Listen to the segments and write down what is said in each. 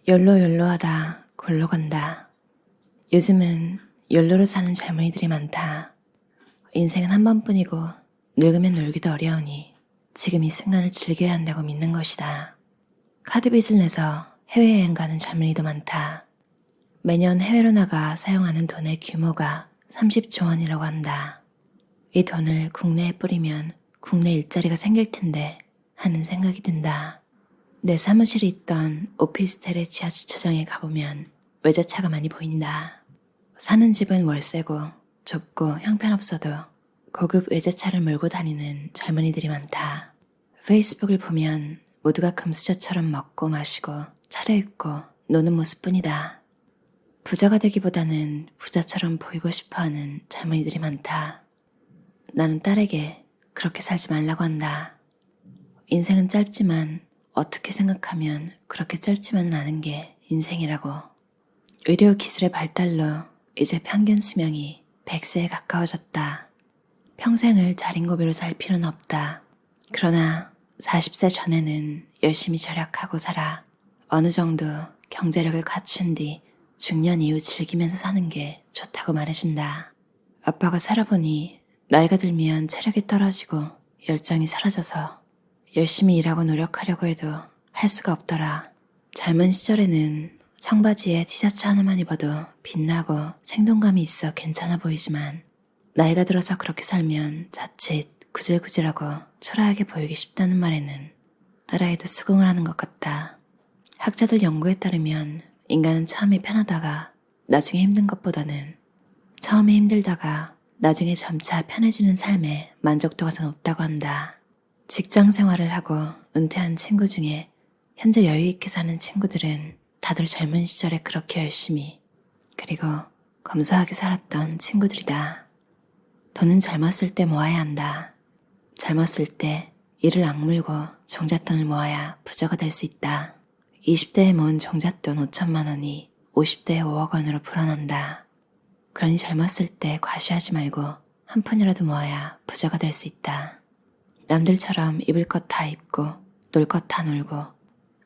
욜로하다 골로 간다. 요즘은 욜로로 사는 젊은이들이 많다. 인생은 한 번뿐이고 늙으면 놀기도 어려우니 지금 이 순간을 즐겨야 한다고 믿는 것이다. 카드빚을 내서 해외여행 가는 젊은이도 많다. 매년 해외로 나가 사용하는 돈의 규모가 30조 원이라고 한다. 이 돈을 국내에 뿌리면 국내 일자리가 생길 텐데 하는 생각이 든다. 내 사무실이 있던 오피스텔의 지하 주차장에 가보면 외제차가 많이 보인다. 사는 집은 월세고 좁고 형편없어도 고급 외제차를 몰고 다니는 젊은이들이 많다. 페이스북을 보면 모두가 금수저처럼 먹고 마시고 차려입고 노는 모습뿐이다. 부자가 되기보다는 부자처럼 보이고 싶어하는 젊은이들이 많다. 나는 딸에게 그렇게 살지 말라고 한다. 인생은 짧지만 어떻게 생각하면 그렇게 짧지만은 않은 게 인생이라고. 의료 기술의 발달로 이제 평균 수명이 100세에 가까워졌다. 평생을 자린고비로 살 필요는 없다. 그러나 40세 전에는 열심히 절약하고 살아 어느 정도 경제력을 갖춘 뒤 중년 이후 즐기면서 사는 게 좋다고 말해준다. 아빠가 살아보니 나이가 들면 체력이 떨어지고 열정이 사라져서 열심히 일하고 노력하려고 해도 할 수가 없더라. 젊은 시절에는 청바지에 티셔츠 하나만 입어도 빛나고 생동감이 있어 괜찮아 보이지만 나이가 들어서 그렇게 살면 자칫 구질구질하고 초라하게 보이기 쉽다는 말에는 따라해도 수긍을 하는 것 같다. 학자들 연구에 따르면 인간은 처음에 편하다가 나중에 힘든 것보다는 처음에 힘들다가 나중에 점차 편해지는 삶에 만족도가 더 높다고 한다. 직장 생활을 하고 은퇴한 친구 중에 현재 여유 있게 사는 친구들은 다들 젊은 시절에 그렇게 열심히 그리고 검소하게 살았던 친구들이다. 돈은 젊었을 때 모아야 한다. 젊었을 때 이를 악물고 종잣돈을 모아야 부자가 될 수 있다. 20대에 모은 종잣돈 5천만 원이 50대에 5억 원으로 불어난다. 그러니 젊었을 때 과시하지 말고 한 푼이라도 모아야 부자가 될 수 있다. 남들처럼 입을 것 다 입고 놀 것 다 놀고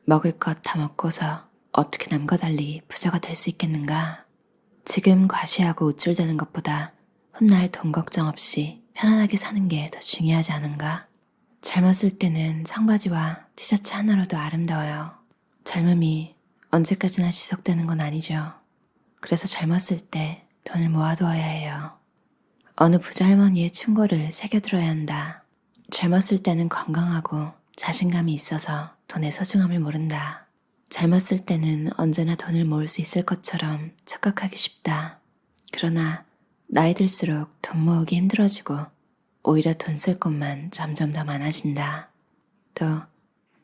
먹을 것 다 먹고서 어떻게 남과 달리 부자가 될 수 있겠는가? 지금 과시하고 우쭐대는 것보다 훗날 돈 걱정 없이 편안하게 사는 게 더 중요하지 않은가? 젊었을 때는 청바지와 티셔츠 하나로도 아름다워요. 젊음이 언제까지나 지속되는 건 아니죠. 그래서 젊었을 때 돈을 모아두어야 해요. 어느 부자 할머니의 충고를 새겨들어야 한다. 젊었을 때는 건강하고 자신감이 있어서 돈의 소중함을 모른다. 젊었을 때는 언제나 돈을 모을 수 있을 것처럼 착각하기 쉽다. 그러나 나이 들수록 돈 모으기 힘들어지고 오히려 돈 쓸 곳만 점점 더 많아진다. 또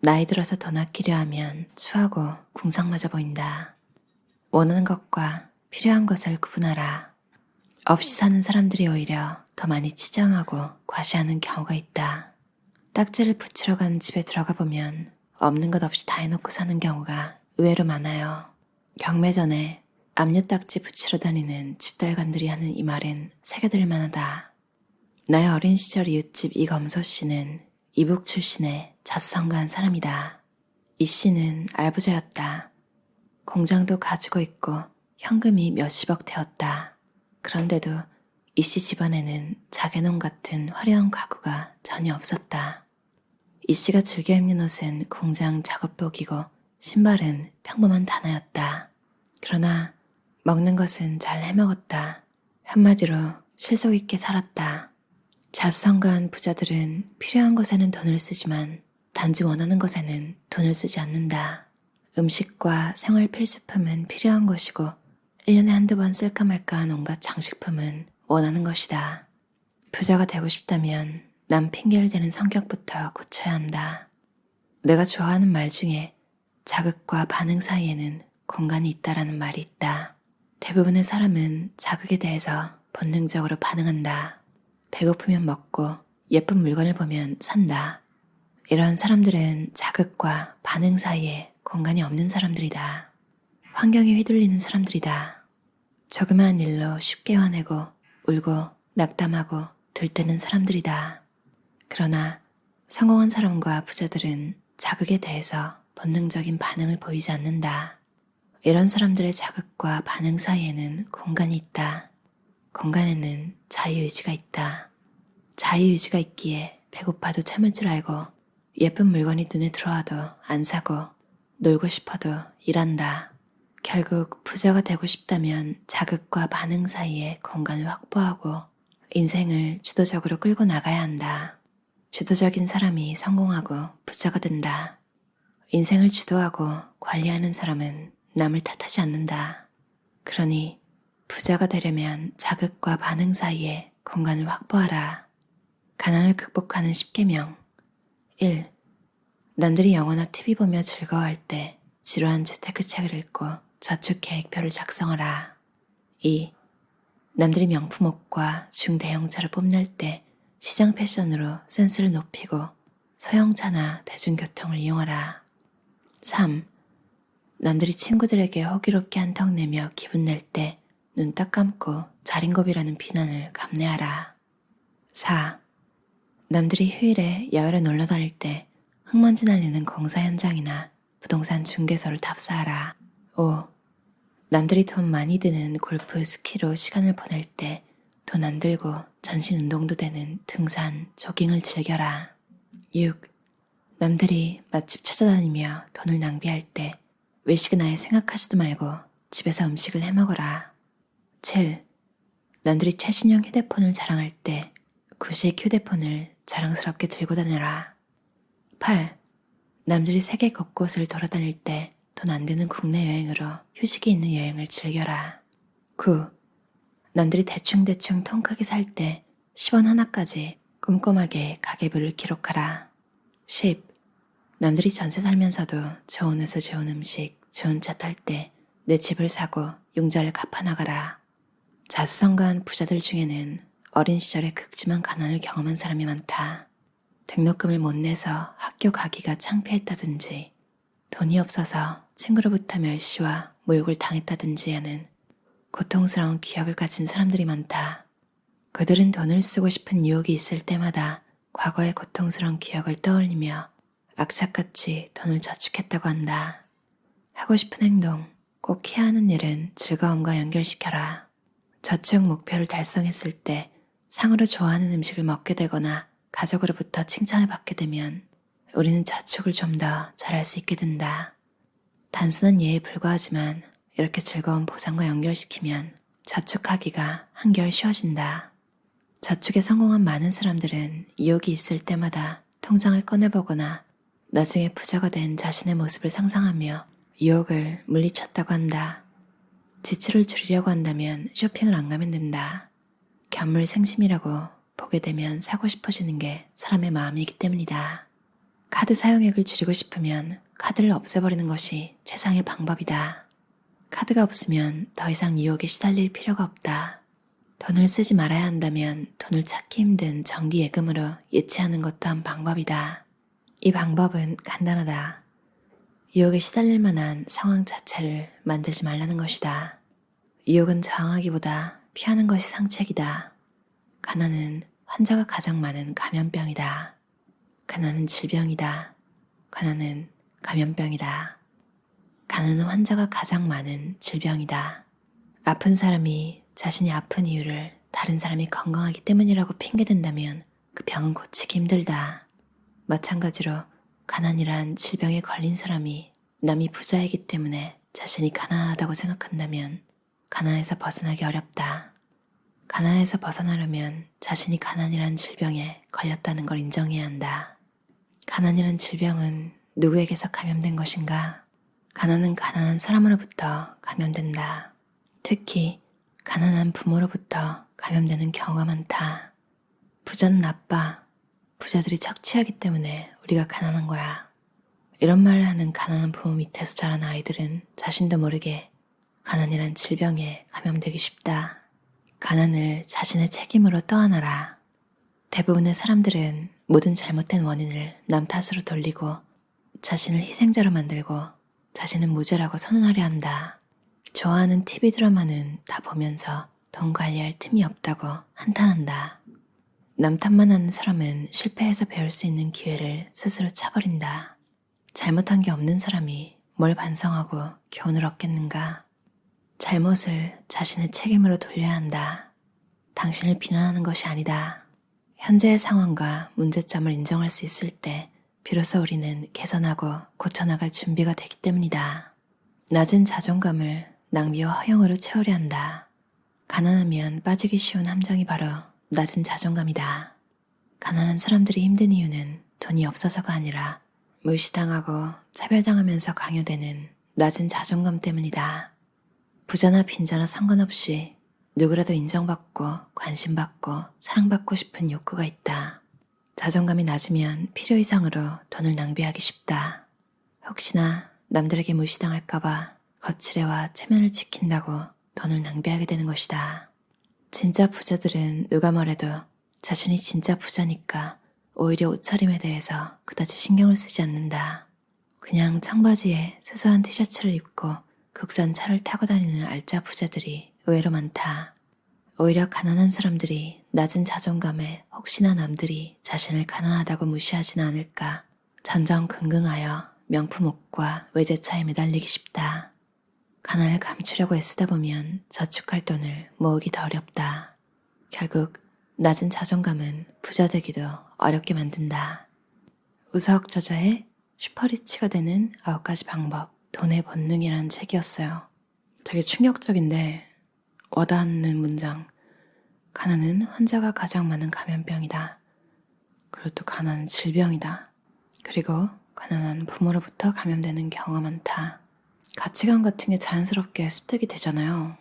나이 들어서 돈 아끼려 하면 추하고 궁상맞아 보인다. 원하는 것과 필요한 것을 구분하라. 없이 사는 사람들이 오히려 더 많이 치장하고 과시하는 경우가 있다. 딱지를 붙이러 가는 집에 들어가 보면 없는 것 없이 다 해놓고 사는 경우가 의외로 많아요. 경매 전에 압류 딱지 붙이러 다니는 집달관들이 하는 이 말은 새겨들 만하다. 나의 어린 시절 이웃집 이검소 씨는 이북 출신의 자수성가한 사람이다. 이 씨는 알부자였다. 공장도 가지고 있고 현금이 몇십억 되었다. 그런데도 이 씨 집안에는 자개농 같은 화려한 가구가 전혀 없었다. 이 씨가 즐겨 입는 옷은 공장 작업복이고 신발은 평범한 단화였다. 그러나 먹는 것은 잘 해먹었다. 한마디로 실속 있게 살았다. 자수성가한 부자들은 필요한 것에는 돈을 쓰지만 단지 원하는 것에는 돈을 쓰지 않는다. 음식과 생활 필수품은 필요한 것이고 1년에 한두 번 쓸까 말까한 온갖 장식품은 원하는 것이다. 부자가 되고 싶다면 남 핑계를 대는 성격부터 고쳐야 한다. 내가 좋아하는 말 중에 자극과 반응 사이에는 공간이 있다라는 말이 있다. 대부분의 사람은 자극에 대해서 본능적으로 반응한다. 배고프면 먹고 예쁜 물건을 보면 산다. 이런 사람들은 자극과 반응 사이에 공간이 없는 사람들이다. 환경에 휘둘리는 사람들이다. 조그마한 일로 쉽게 화내고 울고 낙담하고 들뜨는 사람들이다. 그러나 성공한 사람과 부자들은 자극에 대해서 본능적인 반응을 보이지 않는다. 이런 사람들의 자극과 반응 사이에는 공간이 있다. 공간에는 자유의지가 있다. 자유의지가 있기에 배고파도 참을 줄 알고 예쁜 물건이 눈에 들어와도 안 사고 놀고 싶어도 일한다. 결국 부자가 되고 싶다면 자극과 반응 사이에 공간을 확보하고 인생을 주도적으로 끌고 나가야 한다. 주도적인 사람이 성공하고 부자가 된다. 인생을 주도하고 관리하는 사람은 남을 탓하지 않는다. 그러니 부자가 되려면 자극과 반응 사이에 공간을 확보하라. 가난을 극복하는 10계명 1. 남들이 영화나 TV 보며 즐거워할 때 지루한 재테크책을 읽고 저축 계획표를 작성하라. 2. 남들이 명품 옷과 중대형차를 뽐낼 때 시장 패션으로 센스를 높이고 소형차나 대중교통을 이용하라. 3. 남들이 친구들에게 호기롭게 한턱 내며 기분 낼 때 눈 딱 감고 자린고비라는 비난을 감내하라. 4. 남들이 휴일에 야외로 놀러 다닐 때 흙먼지 날리는 공사 현장이나 부동산 중개소를 답사하라. 5. 남들이 돈 많이 드는 골프, 스키로 시간을 보낼 때 돈 안 들고 전신 운동도 되는 등산, 조깅을 즐겨라. 6. 남들이 맛집 찾아다니며 돈을 낭비할 때 외식은 아예 생각하지도 말고 집에서 음식을 해먹어라. 7. 남들이 최신형 휴대폰을 자랑할 때 구식 휴대폰을 자랑스럽게 들고 다녀라. 8. 남들이 세계 곳곳을 돌아다닐 때 돈 안 드는 국내 여행으로 휴식이 있는 여행을 즐겨라. 9. 남들이 대충대충 통 크게 살 때 10원 하나까지 꼼꼼하게 가계부를 기록하라. 10. 남들이 전세 살면서도 좋은 옷에 좋은 음식, 좋은 차 탈 때 내 집을 사고 융자를 갚아나가라. 자수성가한 부자들 중에는 어린 시절에 극심한 가난을 경험한 사람이 많다. 등록금을 못 내서 학교 가기가 창피했다든지 돈이 없어서 친구로부터 멸시와 모욕을 당했다든지 하는 고통스러운 기억을 가진 사람들이 많다. 그들은 돈을 쓰고 싶은 유혹이 있을 때마다 과거의 고통스러운 기억을 떠올리며 악착같이 돈을 저축했다고 한다. 하고 싶은 행동, 꼭 해야 하는 일은 즐거움과 연결시켜라. 저축 목표를 달성했을 때 상으로 좋아하는 음식을 먹게 되거나 가족으로부터 칭찬을 받게 되면 우리는 저축을 좀 더 잘할 수 있게 된다. 단순한 예에 불과하지만 이렇게 즐거운 보상과 연결시키면 저축하기가 한결 쉬워진다. 저축에 성공한 많은 사람들은 유혹이 있을 때마다 통장을 꺼내보거나 나중에 부자가 된 자신의 모습을 상상하며 유혹을 물리쳤다고 한다. 지출을 줄이려고 한다면 쇼핑을 안 가면 된다. 견물생심이라고 보게 되면 사고 싶어지는 게 사람의 마음이기 때문이다. 카드 사용액을 줄이고 싶으면 카드를 없애버리는 것이 최상의 방법이다. 카드가 없으면 더 이상 유혹에 시달릴 필요가 없다. 돈을 쓰지 말아야 한다면 돈을 찾기 힘든 정기예금으로 예치하는 것도 한 방법이다. 이 방법은 간단하다. 유혹에 시달릴 만한 상황 자체를 만들지 말라는 것이다. 유혹은 저항하기보다 피하는 것이 상책이다. 가난은 환자가 가장 많은 감염병이다. 가난은 질병이다. 가난은 감염병이다. 가난은 환자가 가장 많은 질병이다. 아픈 사람이 자신이 아픈 이유를 다른 사람이 건강하기 때문이라고 핑계댄다면 그 병은 고치기 힘들다. 마찬가지로 가난이란 질병에 걸린 사람이 남이 부자이기 때문에 자신이 가난하다고 생각한다면 가난에서 벗어나기 어렵다. 가난에서 벗어나려면 자신이 가난이란 질병에 걸렸다는 걸 인정해야 한다. 가난이란 질병은 누구에게서 감염된 것인가? 가난은 가난한 사람으로부터 감염된다. 특히 가난한 부모로부터 감염되는 경우가 많다. 부자는 나빠. 부자들이 착취하기 때문에 우리가 가난한 거야. 이런 말을 하는 가난한 부모 밑에서 자란 아이들은 자신도 모르게 가난이란 질병에 감염되기 쉽다. 가난을 자신의 책임으로 떠안아라. 대부분의 사람들은 모든 잘못된 원인을 남 탓으로 돌리고 자신을 희생자로 만들고 자신은 무죄라고 선언하려 한다. 좋아하는 TV 드라마는 다 보면서 돈 관리할 틈이 없다고 한탄한다. 남 탓만 하는 사람은 실패해서 배울 수 있는 기회를 스스로 차버린다. 잘못한 게 없는 사람이 뭘 반성하고 교훈을 얻겠는가? 잘못을 자신의 책임으로 돌려야 한다. 당신을 비난하는 것이 아니다. 현재의 상황과 문제점을 인정할 수 있을 때 비로소 우리는 개선하고 고쳐나갈 준비가 되기 때문이다. 낮은 자존감을 낭비와 허영으로 채우려 한다. 가난하면 빠지기 쉬운 함정이 바로 낮은 자존감이다. 가난한 사람들이 힘든 이유는 돈이 없어서가 아니라 무시당하고 차별당하면서 강요되는 낮은 자존감 때문이다. 부자나 빈자나 상관없이 누구라도 인정받고 관심받고 사랑받고 싶은 욕구가 있다. 자존감이 낮으면 필요 이상으로 돈을 낭비하기 쉽다. 혹시나 남들에게 무시당할까봐 거칠애와 체면을 지킨다고 돈을 낭비하게 되는 것이다. 진짜 부자들은 누가 뭐래도 자신이 진짜 부자니까 오히려 옷차림에 대해서 그다지 신경을 쓰지 않는다. 그냥 청바지에 수수한 티셔츠를 입고 국산 차를 타고 다니는 알짜 부자들이 의외로 많다. 오히려 가난한 사람들이 낮은 자존감에 혹시나 남들이 자신을 가난하다고 무시하지는 않을까 전전긍긍하여 명품 옷과 외제차에 매달리기 쉽다. 가난을 감추려고 애쓰다 보면 저축할 돈을 모으기 더 어렵다. 결국 낮은 자존감은 부자 되기도 어렵게 만든다. 우석저저의 슈퍼리치가 되는 9가지 방법, 돈의 본능이라는 책이었어요. 되게 충격적인데 와닿는 문장. 가난은 환자가 가장 많은 감염병이다. 그리고 또 가난은 질병이다. 그리고 가난한 부모로부터 감염되는 경우가 많다. 가치관 같은 게 자연스럽게 습득이 되잖아요.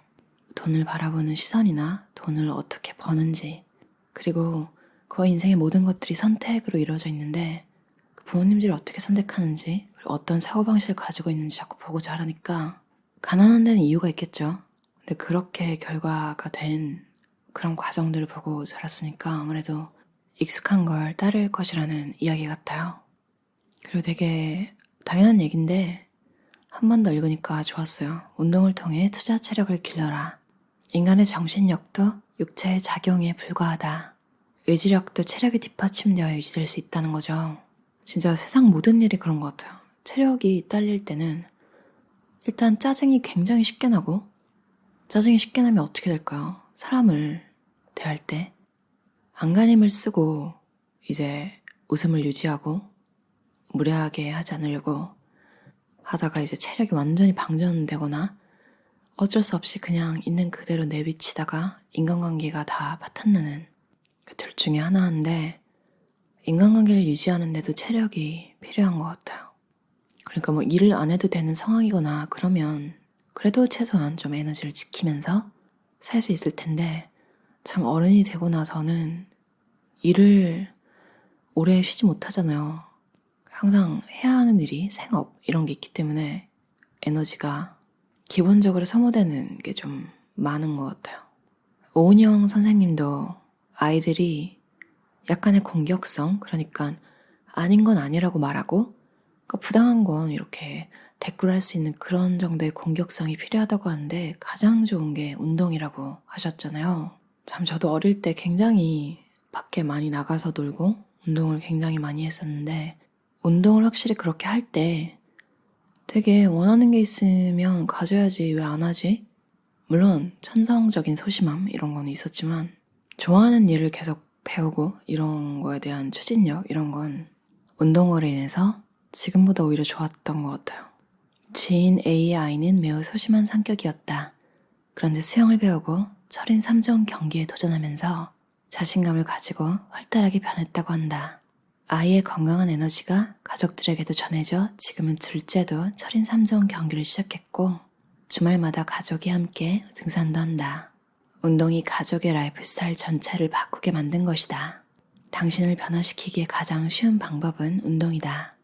돈을 바라보는 시선이나 돈을 어떻게 버는지, 그리고 그 인생의 모든 것들이 선택으로 이루어져 있는데 그 부모님들이 어떻게 선택하는지, 그리고 어떤 사고방식을 가지고 있는지 자꾸 보고 자라니까 가난한 데는 이유가 있겠죠. 근데 그렇게 결과가 된 그런 과정들을 보고 자랐으니까 아무래도 익숙한 걸 따를 것이라는 이야기 같아요. 그리고 되게 당연한 얘기인데 한 번 더 읽으니까 좋았어요. 운동을 통해 투자 체력을 길러라. 인간의 정신력도 육체의 작용에 불과하다. 의지력도 체력이 뒷받침되어 유지될 수 있다는 거죠. 진짜 세상 모든 일이 그런 것 같아요. 체력이 딸릴 때는 일단 짜증이 굉장히 쉽게 나고, 짜증이 쉽게 나면 어떻게 될까요? 사람을 대할 때 안간힘을 쓰고 이제 웃음을 유지하고 무례하게 하지 않으려고 하다가 이제 체력이 완전히 방전되거나 어쩔 수 없이 그냥 있는 그대로 내비치다가 인간관계가 다 파탄나는 그 둘 중에 하나인데, 인간관계를 유지하는데도 체력이 필요한 것 같아요. 그러니까 뭐 일을 안 해도 되는 상황이거나 그러면 그래도 최소한 좀 에너지를 지키면서 살 수 있을 텐데, 참 어른이 되고 나서는 일을 오래 쉬지 못하잖아요. 항상 해야 하는 일이 생업 이런 게 있기 때문에 에너지가 기본적으로 소모되는 게 좀 많은 것 같아요. 오은영 선생님도 아이들이 약간의 공격성, 그러니까 아닌 건 아니라고 말하고 그러니까 부당한 건 이렇게 대꾸를 할 수 있는 그런 정도의 공격성이 필요하다고 하는데 가장 좋은 게 운동이라고 하셨잖아요. 참 저도 어릴 때 굉장히 밖에 많이 나가서 놀고 운동을 굉장히 많이 했었는데, 운동을 확실히 그렇게 할 때 되게 원하는 게 있으면 가져야지 왜 안 하지? 물론 천성적인 소심함 이런 건 있었지만 좋아하는 일을 계속 배우고 이런 거에 대한 추진력 이런 건 운동으로 인해서 지금보다 오히려 좋았던 것 같아요. 지인 A의 아이는 매우 소심한 성격이었다. 그런데 수영을 배우고 철인 3종 경기에 도전하면서 자신감을 가지고 활달하게 변했다고 한다. 아이의 건강한 에너지가 가족들에게도 전해져 지금은 둘째도 철인 3종 경기를 시작했고 주말마다 가족이 함께 등산도 한다. 운동이 가족의 라이프 스타일 전체를 바꾸게 만든 것이다. 당신을 변화시키기에 가장 쉬운 방법은 운동이다.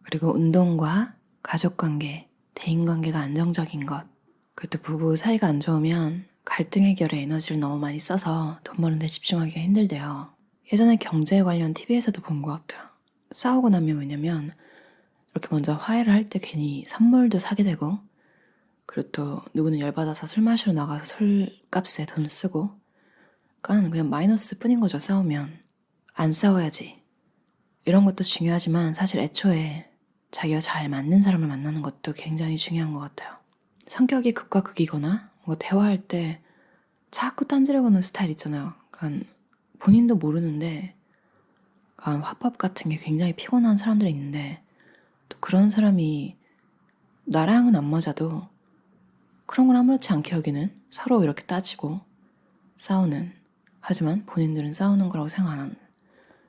그리고 운동과 가족관계, 대인관계가 안정적인 것, 그것도 부부 사이가 안 좋으면 갈등 해결에 에너지를 너무 많이 써서 돈 버는 데 집중하기가 힘들대요. 예전에 경제 관련 TV에서도 본 것 같아요. 싸우고 나면 왜냐면 이렇게 먼저 화해를 할 때 괜히 선물도 사게 되고, 그리고 또 누구는 열받아서 술 마시러 나가서 술값에 돈을 쓰고, 그러니까 그냥 마이너스 뿐인 거죠. 싸우면 안 싸워야지. 이런 것도 중요하지만 사실 애초에 자기가 잘 맞는 사람을 만나는 것도 굉장히 중요한 것 같아요. 성격이 극과 극이거나 뭐 대화할 때 자꾸 딴지를 거는 스타일 있잖아요. 그러니까 본인도 모르는데 그러니까 화법 같은 게 굉장히 피곤한 사람들이 있는데 또 그런 사람이 나랑은 안 맞아도 그런 걸 아무렇지 않게 여기는 서로 이렇게 따지고 싸우는 하지만 본인들은 싸우는 거라고 생각 안 하는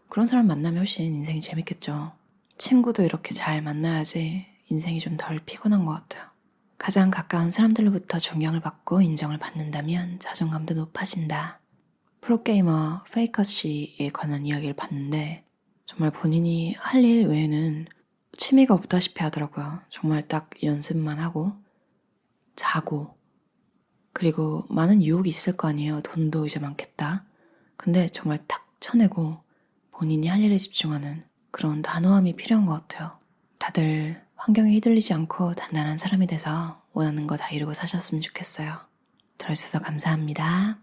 그런 사람 만나면 훨씬 인생이 재밌겠죠. 친구도 이렇게 잘 만나야지 인생이 좀 덜 피곤한 것 같아요. 가장 가까운 사람들로부터 존경을 받고 인정을 받는다면 자존감도 높아진다. 프로게이머 페이커 씨에 관한 이야기를 봤는데 정말 본인이 할 일 외에는 취미가 없다시피 하더라고요. 정말 딱 연습만 하고 자고 그리고 많은 유혹이 있을 거 아니에요. 돈도 이제 많겠다. 근데 정말 탁 쳐내고 본인이 할 일에 집중하는 그런 단호함이 필요한 것 같아요. 다들 환경에 휘둘리지 않고 단단한 사람이 돼서 원하는 거 다 이루고 사셨으면 좋겠어요. 들어주셔서 감사합니다.